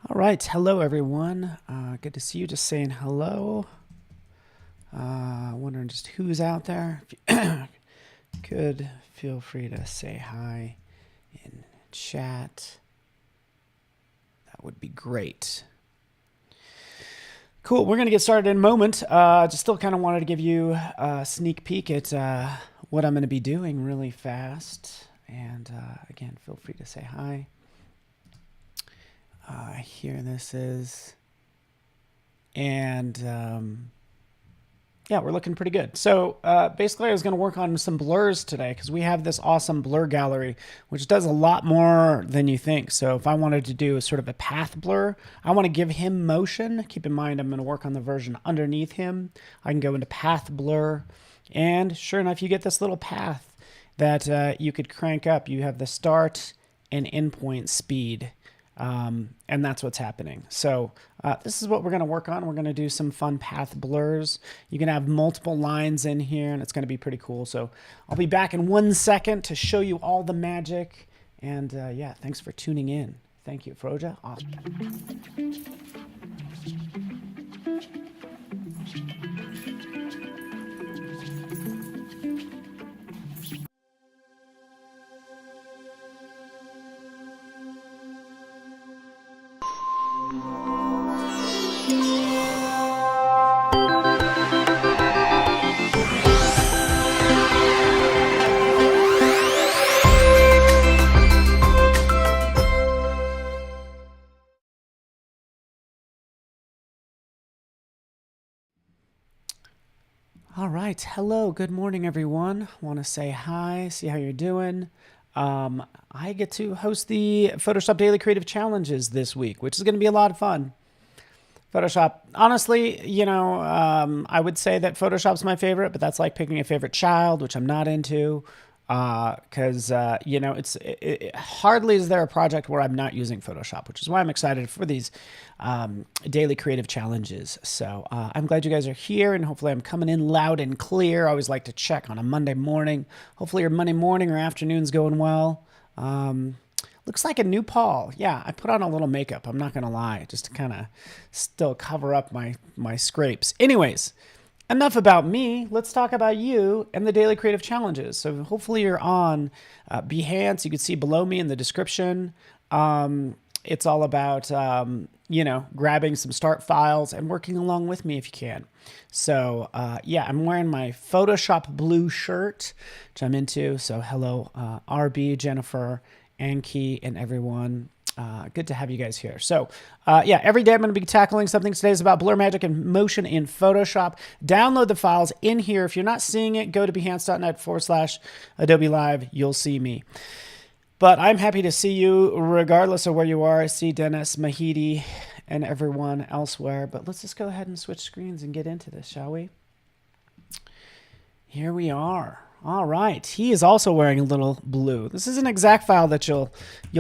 All right, hello everyone. Good to see you. Just saying hello. Wondering just who's out there. If you could feel free to say hi in chat. That would be great. Cool. We're going to get started in a moment. Just still kind of wanted to give you a sneak peek at what I'm going to be doing really fast. And again, feel free to say hi. Here this is, and yeah, we're looking pretty good. So basically I was going to work on some blurs today because we have this awesome blur gallery, which does a lot more than you think. So if I wanted to do a sort of a path blur, I want to give him motion. Keep in mind, I'm going to work on the version underneath him. I can go into path blur, and sure enough, you get this little path that you could crank up. You have the start and endpoint speed. And that's what's happening. So this is what we're going to work on. We're going to do some fun path blurs. You can have multiple lines in here, and it's going to be pretty cool. So I'll be back in 1 second to show you all the magic. And yeah, thanks for tuning in. Thank you, Froja. Awesome. All right. Hello. Good morning, everyone. Want to say hi, see how you're doing. I get to host the Photoshop Daily Creative Challenges this week, which is going to be a lot of fun. Photoshop, honestly, you know, I would say that Photoshop's my favorite, but that's like picking a favorite child, which I'm not into. Because, you know, hardly is there a project where I'm not using Photoshop, which is why I'm excited for these daily creative challenges. So I'm glad you guys are here, and hopefully I'm coming in loud and clear. I always like to check on a Monday morning. Hopefully your Monday morning or afternoon's going well. Looks like a new Paul. Yeah, I put on a little makeup. I'm not going to lie, just to kind of still cover up my scrapes. Anyways. Enough about me. Let's talk about you and the daily creative challenges. So hopefully you're on Behance. You can see below me in the description. It's all about, you know, grabbing some start files and working along with me if you can. So yeah, I'm wearing my Photoshop blue shirt, which I'm into. So hello, RB, Jennifer, Anki, and everyone. Good to have you guys here. So yeah, every day I'm going to be tackling something. Today is about blur magic and motion in Photoshop. Download the files in here. If you're not seeing it, go to behance.net/Adobe Live. You'll see me. But I'm happy to see you regardless of where you are. I see Dennis, Mahidi, and everyone elsewhere. But let's just go ahead and switch screens and get into this, shall we? Here we are. All right, he is also wearing a little blue. This is an exact file that you'll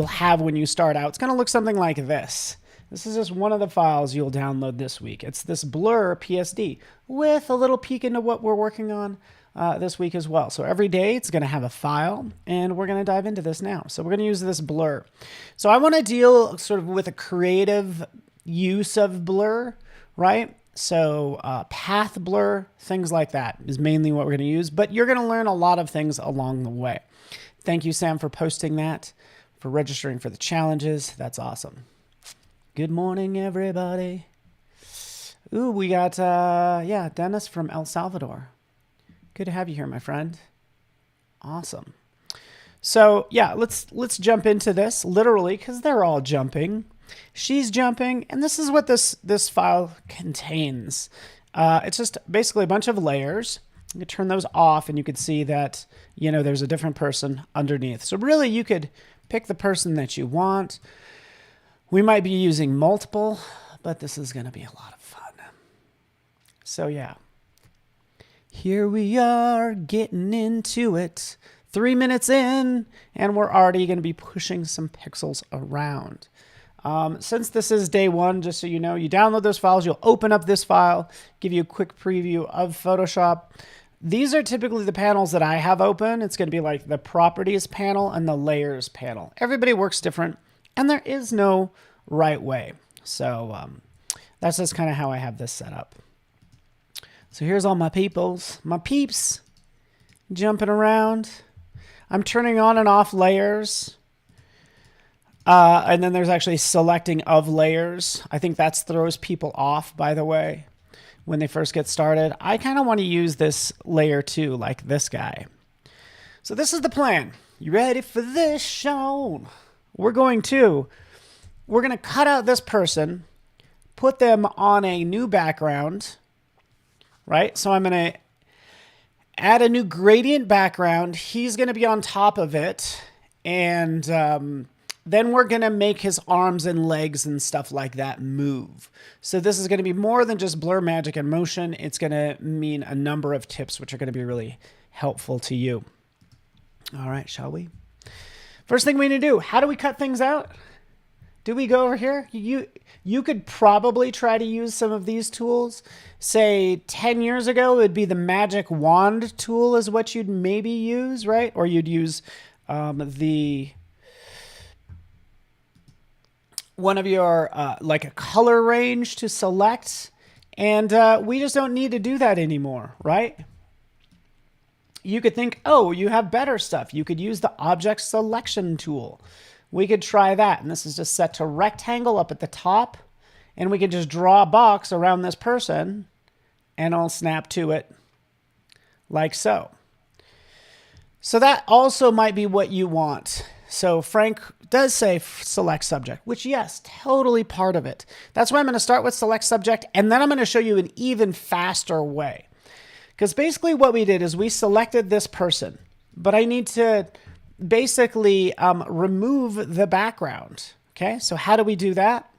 have when you start out. It's going to look something like this. This is just one of the files you'll download this week. It's this blur PSD with a little peek into what we're working on this week as well. So every day it's going to have a file, and we're going to dive into this now. So we're going to use this blur. So I want to deal sort of with a creative use of blur, right? So path blur, things like that is mainly what we're going to use, but you're going to learn a lot of things along the way. Thank you, Sam, for posting that, for registering for the challenges. That's awesome. Good morning, everybody. Ooh, we got, yeah, Dennis from El Salvador. Good to have you here, my friend. Awesome. So yeah, let's jump into this literally because they're all jumping. She's jumping, and this is what this file contains. It's just basically a bunch of layers. You can turn those off and you could see that, you know, there's a different person underneath. So really you could pick the person that you want. We might be using multiple, but this is going to be a lot of fun. So yeah, here we are getting into it. 3 minutes in, and we're already going to be pushing some pixels around. Since this is day one, just so you know, you download those files, you'll open up this file, give you a quick preview of Photoshop. These are typically the panels that I have open. It's going to be like the properties panel and the layers panel. Everybody works different, and there is no right way. So that's just kind of how I have this set up. So here's all my peoples, my peeps jumping around. I'm turning on and off layers. And then there's actually selecting of layers. I think that throws people off, by the way, when they first get started. I kind of want to use this layer too, like this guy. So this is the plan. You ready for this, Sean? We're going to cut out this person, put them on a new background, right? So I'm going to add a new gradient background. He's going to be on top of it. And then we're going to make his arms and legs and stuff like that move. So this is going to be more than just blur, magic, and motion. It's going to mean a number of tips, which are going to be really helpful to you. All right, shall we? First thing we need to do, how do we cut things out? Do we go over here? You could probably try to use some of these tools. Say 10 years ago, it would be the magic wand tool is what you'd maybe use, right? Or you'd use one of your, like a color range to select. And we just don't need to do that anymore, right? You could think, oh, you have better stuff. You could use the object selection tool. We could try that. And this is just set to rectangle up at the top. And we can just draw a box around this person and I'll snap to it like so. So that also might be what you want. So Frank does say select subject, which yes, totally part of it. That's why I'm going to start with select subject, and then I'm going to show you an even faster way. Because basically what we did is we selected this person, but I need to basically remove the background. Okay, so how do we do that?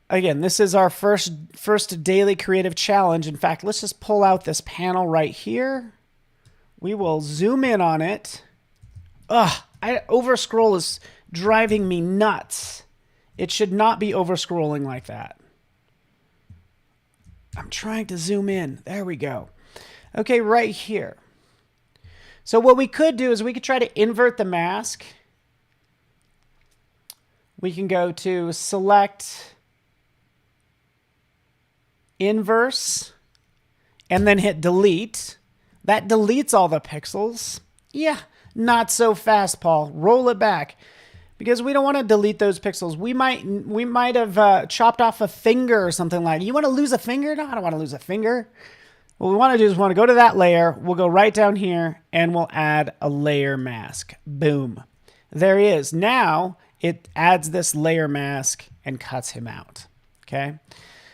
Again, this is our first daily creative challenge. In fact, let's just pull out this panel right here. We will zoom in on it. Ugh, over scroll is driving me nuts. It should not be over scrolling like that. I'm trying to zoom in. There we go. Okay, right here. So what we could do is we could try to invert the mask. We can go to select inverse and then hit delete. That deletes all the pixels. Yeah, not so fast, Paul. Roll it back because we don't want to delete those pixels. We might have chopped off a finger or something like that. You want to lose a finger? No, I don't want to lose a finger. What we want to do is we want to go to that layer. We'll go right down here and we'll add a layer mask. Boom. There he is. Now it adds this layer mask and cuts him out. Okay.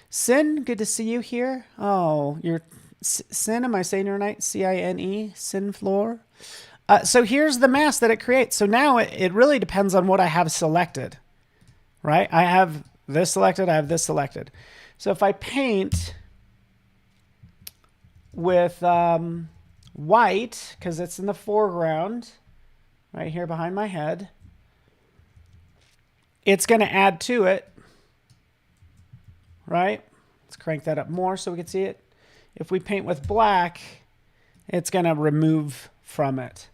Sin, good to see you here. Oh, you're Sin, am I saying your right? C-I-N-E, Sin Floor. So here's the mask that it creates. So now it really depends on what I have selected, right? I have this selected, I have this selected. So if I paint with white, because it's in the foreground, right here behind my head, it's going to add to it, right? Let's crank that up more so we can see it. If we paint with black, it's going to remove from it.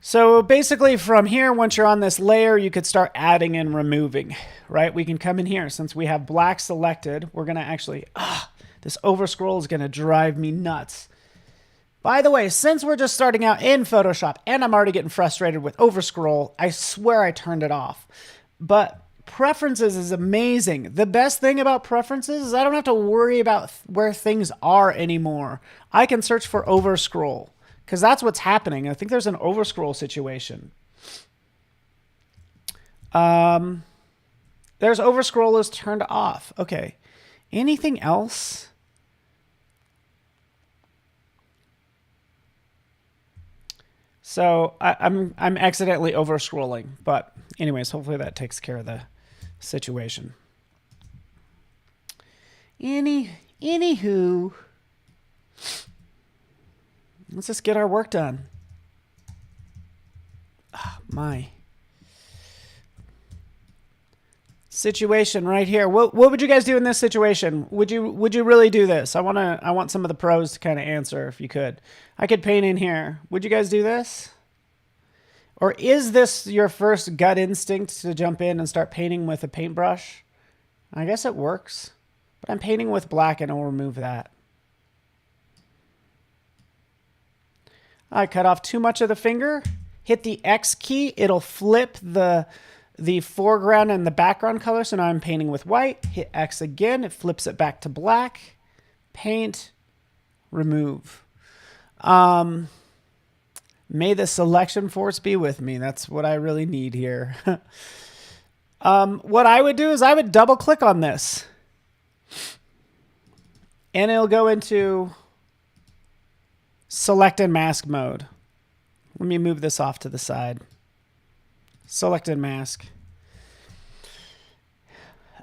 So basically from here, once you're on this layer, you could start adding and removing, right? We can come in here. Since we have black selected, we're going to actually, this over scroll is going to drive me nuts. By the way, since we're just starting out in Photoshop and I'm already getting frustrated with over scroll, I swear I turned it off. But preferences is amazing. The best thing about preferences is I don't have to worry about where things are anymore. I can search for over scroll because that's what's happening. I think there's an over scroll situation. There's over scroll is turned off. Okay. Anything else? So I'm accidentally over scrolling, but anyways, hopefully that takes care of the situation. Anywho, let's just get our work done. Oh, my situation right here. What would you guys do in this situation? Would you really do this? I want some of the pros to kind of answer if you could. I could paint in here. Would you guys do this? Or is this your first gut instinct to jump in and start painting with a paintbrush? I guess it works. But I'm painting with black and I'll remove that. I cut off too much of the finger. Hit the X key. It'll flip the foreground and the background color. So now I'm painting with white. Hit X again. It flips it back to black. Paint. Remove. May the selection force be with me. That's what I really need here. What I would do is I would double click on this. And it'll go into select and mask mode. Let me move this off to the side. Select and mask.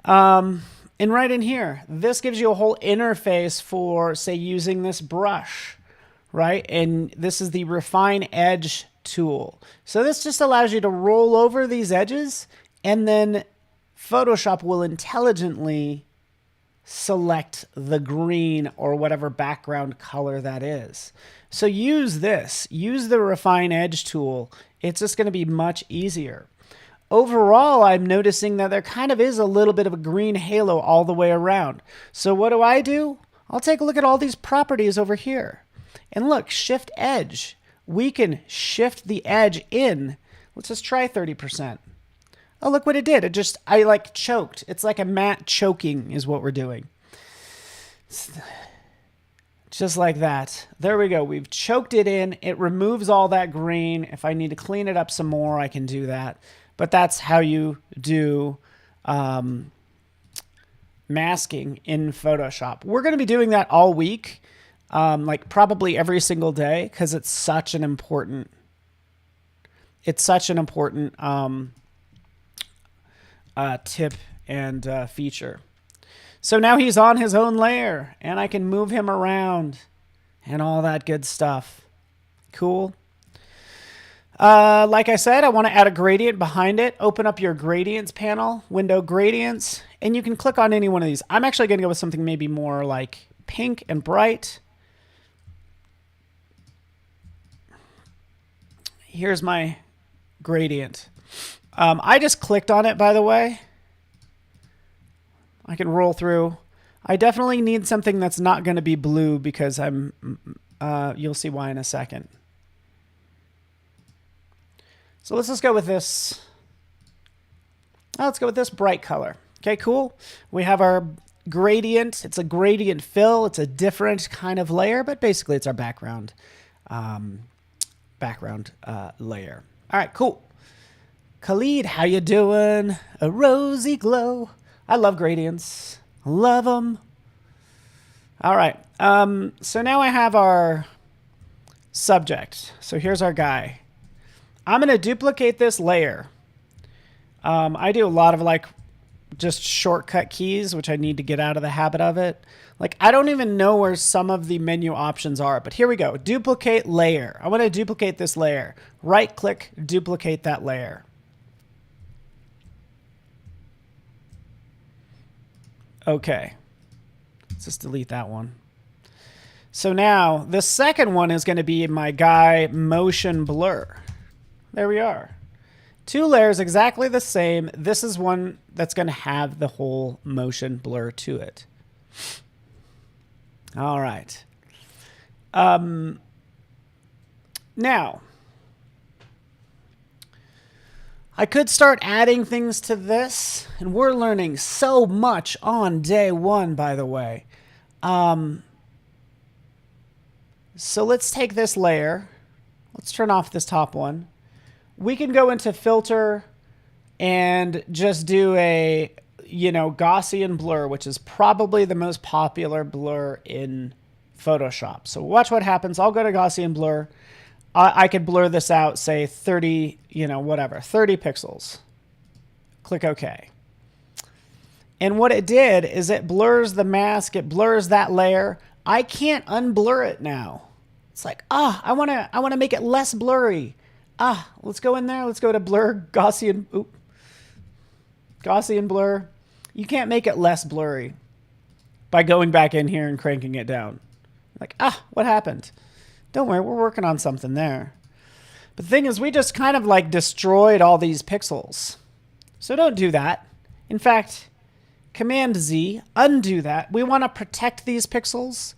And right in here, this gives you a whole interface for, say, using this brush, right? And this is the Refine Edge tool. So this just allows you to roll over these edges, and then Photoshop will intelligently select the green or whatever background color that is. So use this. Use the Refine Edge tool. It's just going to be much easier. Overall, I'm noticing that there kind of is a little bit of a green halo all the way around. So what do? I'll take a look at all these properties over here. And look, Shift Edge. We can shift the edge in. Let's just try 30%. Oh, look what it did. I like choked. It's like a matte choking is what we're doing. Just like that. There we go. We've choked it in. It removes all that green. If I need to clean it up some more, I can do that. But that's how you do masking in Photoshop. We're going to be doing that all week, like probably every single day, because it's such an important tip and feature. So now he's on his own layer, and I can move him around and all that good stuff. Cool. Like I said, I want to add a gradient behind it. Open up your gradients panel, window gradients, and you can click on any one of these. I'm actually going to go with something maybe more like pink and bright. Here's my gradient. I just clicked on it, by the way. I can roll through. I definitely need something that's not going to be blue because you'll see why in a second. So let's just go with this. Let's go with this bright color. Okay, cool. We have our gradient. It's a gradient fill. It's a different kind of layer, but basically it's our background layer. All right, cool. Khalid, how you doing? A rosy glow. I love gradients. Love them. All right. So now I have our subject. So here's our guy. I'm going to duplicate this layer. I do a lot of like just shortcut keys, which I need to get out of the habit of it. Like I don't even know where some of the menu options are, but here we go. Duplicate layer. I want to duplicate this layer. Right click, duplicate that layer. Okay. Let's just delete that one. So now the second one is going to be my guy motion blur. There we are. Two layers exactly the same. This is one that's going to have the whole motion blur to it. All right. Now, I could start adding things to this, and we're learning so much on day one, by the way. So let's take this layer. Let's turn off this top one. We can go into filter and just do a, Gaussian blur, which is probably the most popular blur in Photoshop. So watch what happens. I'll go to Gaussian blur. I could blur this out, say 30, whatever, 30 pixels. Click OK. And what it did is it blurs the mask, it blurs that layer. I can't unblur it now. It's like, I want to make it less blurry. Let's go in there. Let's go to blur, Gaussian blur. You can't make it less blurry by going back in here and cranking it down. Like, what happened? Don't worry, we're working on something there. But the thing is, we just kind of like destroyed all these pixels. So don't do that. In fact, Command Z, undo that. We want to protect these pixels.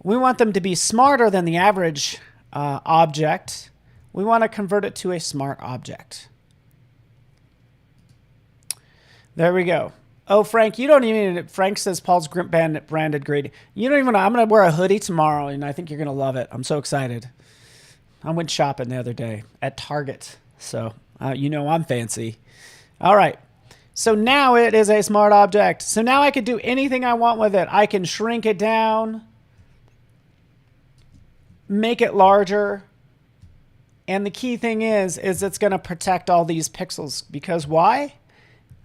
We want them to be smarter than the average object. We want to convert it to a smart object. There we go. Oh, Frank, you don't even, Frank says Paul's Grimp branded grade. You don't even know, I'm going to wear a hoodie tomorrow, and I think you're going to love it. I'm so excited. I went shopping the other day at Target, so I'm fancy. All right. So now it is a smart object. So now I can do anything I want with it. I can shrink it down, make it larger. And the key thing is it's going to protect all these pixels. Because why?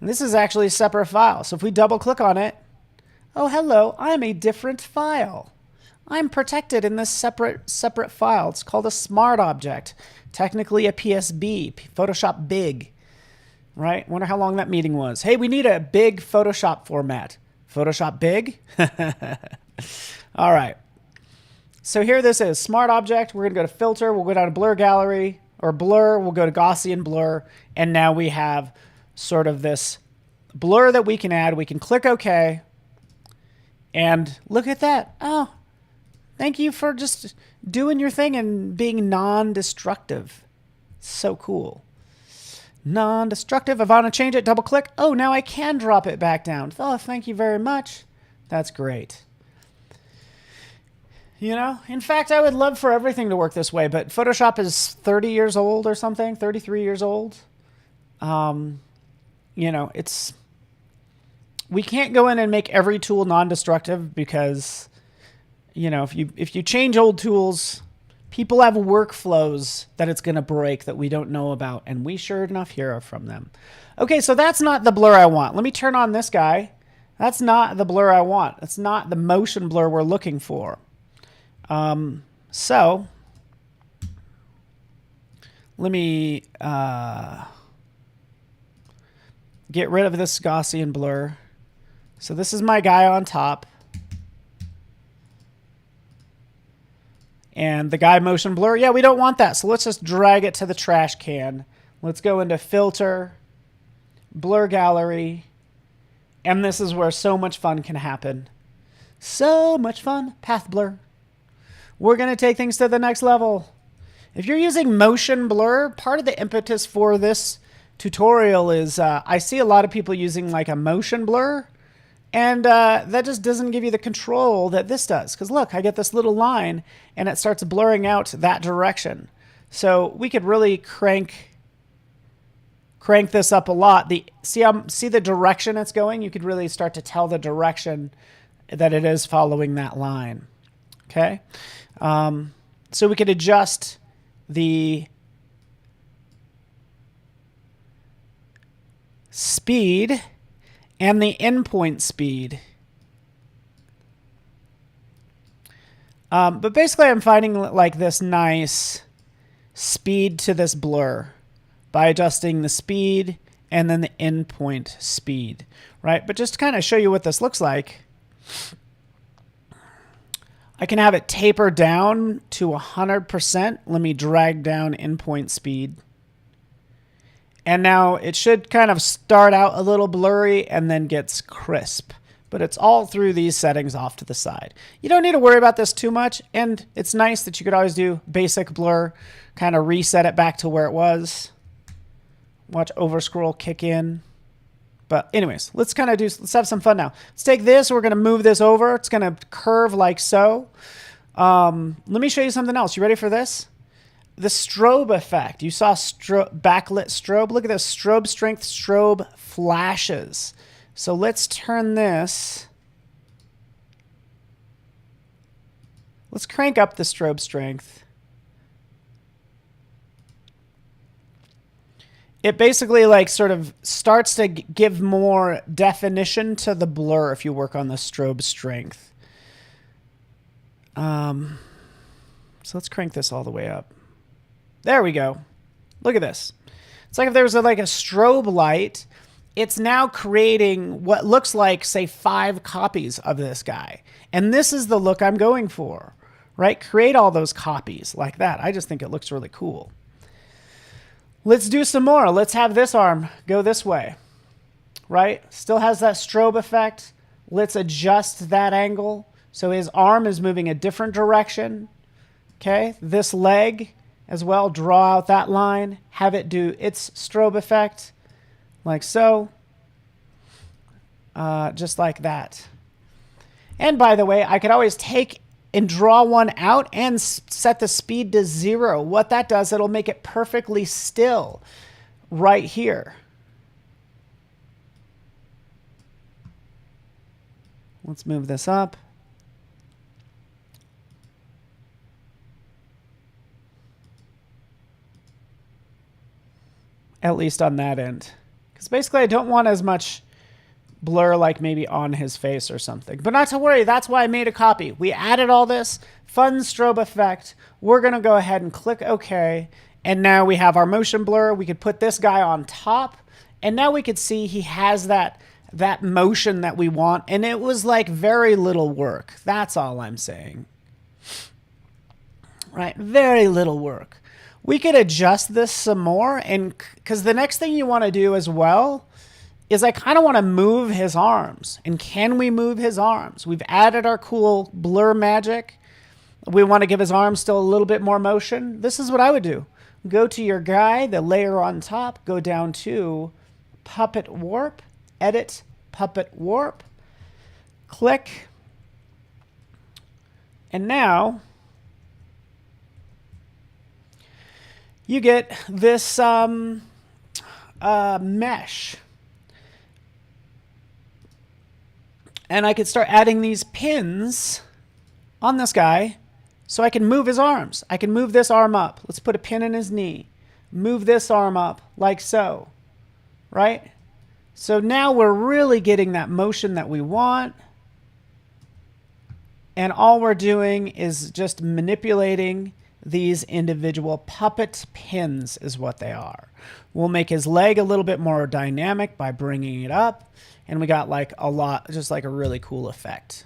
This is actually a separate file. So if we double click on it, oh, hello, I'm a different file. I'm protected in this separate file. It's called a smart object. Technically a PSB, Photoshop Big. Right? Wonder how long that meeting was. Hey, we need a big Photoshop format. Photoshop Big? All right. So here this is, Smart Object. We're going to go to Filter. We'll go down to Blur Gallery, or Blur. We'll go to Gaussian Blur. And now we have sort of this blur that we can add. We can click OK. And look at that. Oh, thank you for just doing your thing and being non-destructive. So cool. Non-destructive. If I want to change it, double click. Oh, now I can drop it back down. Oh, thank you very much. That's great. In fact, I would love for everything to work this way, but Photoshop is 30 years old or something, 33 years old. We can't go in and make every tool non-destructive because, if you change old tools, people have workflows that it's going to break that we don't know about, and we sure enough hear from them. Okay, so that's not the blur I want. Let me turn on this guy. That's not the blur I want. That's not the motion blur we're looking for. So let me get rid of this Gaussian blur. So this is my guy on top. And the guy motion blur, yeah, we don't want that. So let's just drag it to the trash can. Let's go into Filter, Blur Gallery, and this is where so much fun can happen. So much fun. Path blur. We're going to take things to the next level. If you're using motion blur, part of the impetus for this tutorial is I see a lot of people using like a motion blur, and that just doesn't give you the control that this does. Because look, I get this little line, and it starts blurring out that direction. So we could really crank this up a lot. See the direction it's going? You could really start to tell the direction that it is following that line. Okay? So we could adjust the speed and the endpoint speed. But basically I'm finding like this nice speed to this blur by adjusting the speed and then the endpoint speed, right? But just to kind of show you what this looks like, I can have it taper down to 100%. Let me drag down endpoint speed. And now it should kind of start out a little blurry and then gets crisp. But it's all through these settings off to the side. You don't need to worry about this too much. And it's nice that you could always do basic blur, kind of reset it back to where it was. Watch overscroll kick in. But anyways, let's have some fun now. Let's take this. We're going to move this over. It's going to curve like so. Let me show you something else. You ready for this? The strobe effect. You saw backlit strobe. Look at this. Strobe strength, strobe flashes. So let's turn this. Let's crank up the strobe strength. it basically like sort of starts to give more definition to the blur if you work on the strobe strength. So let's crank this all the way up. There we go. Look at this. It's like if there was like a strobe light, it's now creating what looks like, say, 5 copies of this guy. And this is the look I'm going for, right? Create all those copies like that. I just think it looks really cool. Let's do some more. Let's have this arm go this way, right? Still has that strobe effect. Let's adjust that angle so his arm is moving a different direction. Okay, this leg as well, draw out that line, have it do its strobe effect, like so, just like that. And by the way, I could always take and draw one out and set the speed to 0. What that does, it'll make it perfectly still right here. Let's move this up. At least on that end. Because basically I don't want as much blur like maybe on his face or something. But not to worry, that's why I made a copy. We added all this fun strobe effect. We're going to go ahead and click OK. And now we have our motion blur. We could put this guy on top. And now we could see he has that motion that we want. And it was like very little work. That's all I'm saying. Right? Very little work. We could adjust this some more, and because the next thing you want to do as well is I kind of want to move his arms. And can we move his arms? We've added our cool blur magic. We want to give his arms still a little bit more motion. This is what I would do. Go to your guy, the layer on top, go down to Puppet Warp, Edit Puppet Warp, click, and now you get this mesh. And I could start adding these pins on this guy so I can move his arms. I can move this arm up. Let's put a pin in his knee. Move this arm up like so, right? So now we're really getting that motion that we want. And all we're doing is just manipulating these individual puppet pins is what they are. We'll make his leg a little bit more dynamic by bringing it up. And we got like a lot, just like a really cool effect.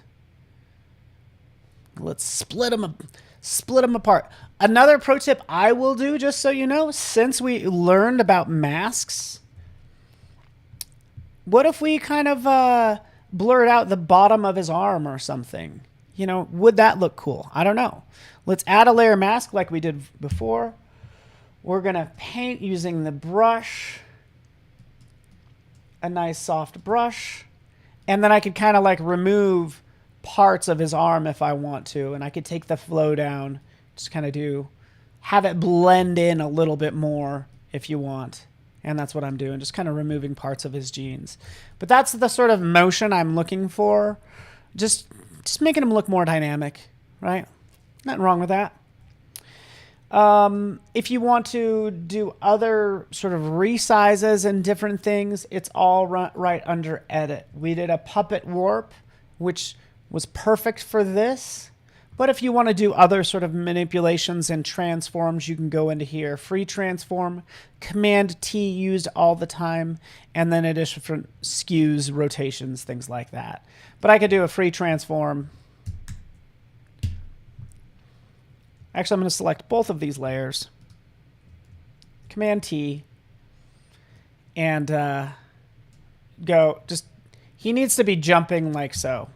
Let's split them apart. Another pro tip I will do, just so you know, since we learned about masks, what if we kind of blurred out the bottom of his arm or something? You know, would that look cool? I don't know. Let's add a layer mask like we did before. We're going to paint using the brush, a nice soft brush. And then I could kind of like remove parts of his arm if I want to. And I could take the flow down, just kind of have it blend in a little bit more if you want. And that's what I'm doing, just kind of removing parts of his jeans. But that's the sort of motion I'm looking for. Just making him look more dynamic, right? Nothing wrong with that. If you want to do other sort of resizes and different things, it's all right under Edit. We did a Puppet Warp, which was perfect for this. But if you want to do other sort of manipulations and transforms, you can go into here. Free transform, Command T used all the time, and then different skews, rotations, things like that. But I could do a free transform. Actually, I'm going to select both of these layers. Command T. And go. He needs to be jumping like so.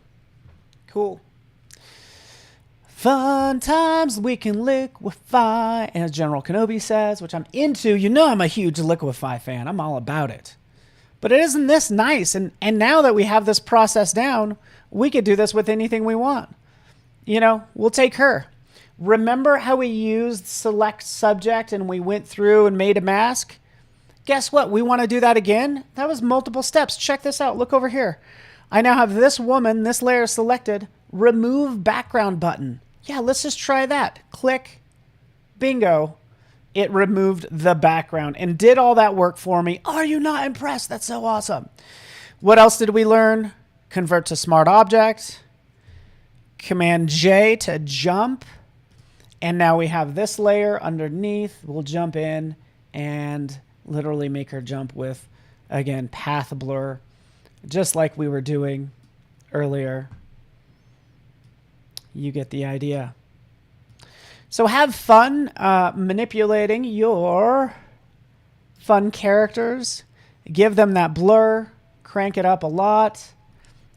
Cool. Fun times we can liquify, as General Kenobi says, which I'm into. You know I'm a huge Liquify fan. I'm all about it. But isn't this nice? And now that we have this process down, we could do this with anything we want. You know, we'll take her. Remember how we used select subject and we went through and made a mask? Guess what? We want to do that again. That was multiple steps. Check this out. Look over here. I now have this woman, this layer selected. Remove background button. Yeah, let's just try that. Click. Bingo. it removed the background and did all that work for me. Are you not impressed? That's so awesome. What else did we learn? Convert to smart object. Command J to jump. And now we have this layer underneath. We'll jump in and literally make her jump with, again, path blur, just like we were doing earlier. You get the idea. So have fun manipulating your fun characters. Give them that blur. Crank it up a lot.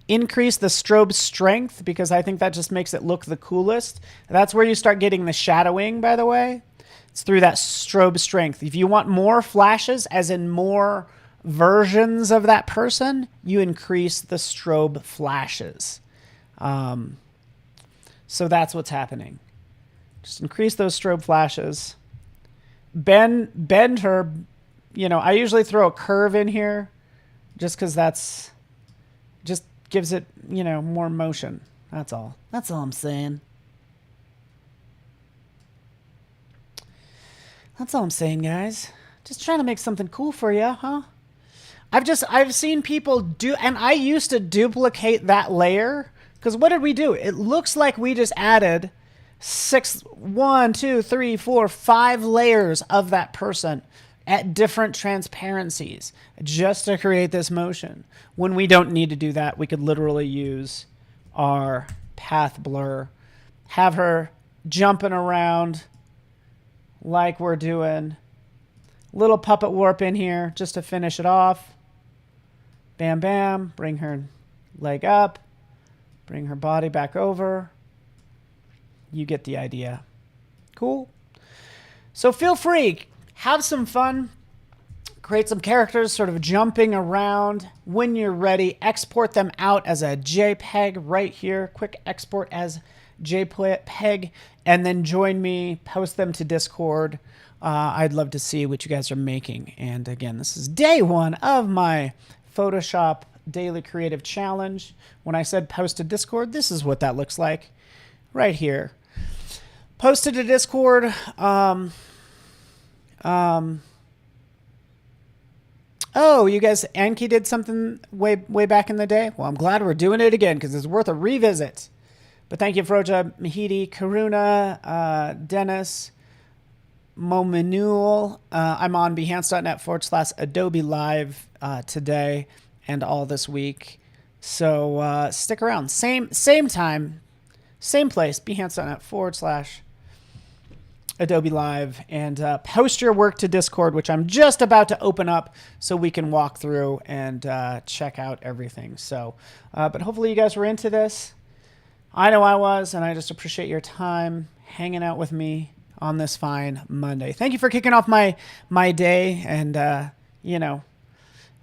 Increase the strobe strength because I think that just makes it look the coolest. That's where you start getting the shadowing, by the way. It's through that strobe strength. If you want more flashes, as in more versions of that person, you increase the strobe flashes. So that's what's happening. Just increase those strobe flashes. Bend her. You know, I usually throw a curve in here just because that's just gives it, you know, more motion. That's all. That's all I'm saying. That's all I'm saying, guys. Just trying to make something cool for you, huh? I've seen people do, and I used to duplicate that layer because what did we do? It looks like we just added 1, 2, 3, 4, 5 layers of that person at different transparencies just to create this motion. When we don't need to do that, we could literally use our path blur, have her jumping around like we're doing. Little puppet warp in here just to finish it off. Bam, bam. Bring her leg up. Bring her body back over. You get the idea. Cool. So feel free. Have some fun. Create some characters sort of jumping around. When you're ready, export them out as a JPEG right here. Quick export as JPEG. And then join me. Post them to Discord. I'd love to see what you guys are making. And again, this is day 1 of my Photoshop Daily Creative Challenge. When I said post to Discord, this is what that looks like right here. Posted to Discord. Oh, you guys, Anki did something way back in the day? Well, I'm glad we're doing it again because it's worth a revisit. But thank you, Froja, Mahidi, Karuna, Dennis, Mominul. I'm on behance.net/Adobe Live today and all this week. So stick around. Same time, same place, behance.net/Adobe Live, and post your work to Discord, which I'm just about to open up so we can walk through and check out everything. So, but hopefully you guys were into this. I know I was, and I just appreciate your time hanging out with me on this fine Monday. Thank you for kicking off my day, and you know,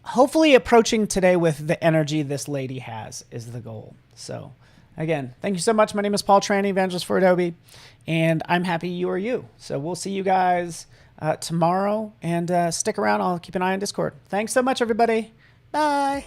hopefully approaching today with the energy this lady has is the goal. So again, thank you so much. My name is Paul Tranny, Evangelist for Adobe, and I'm happy you are you. So we'll see you guys tomorrow, and stick around. I'll keep an eye on Discord. Thanks so much, everybody. Bye.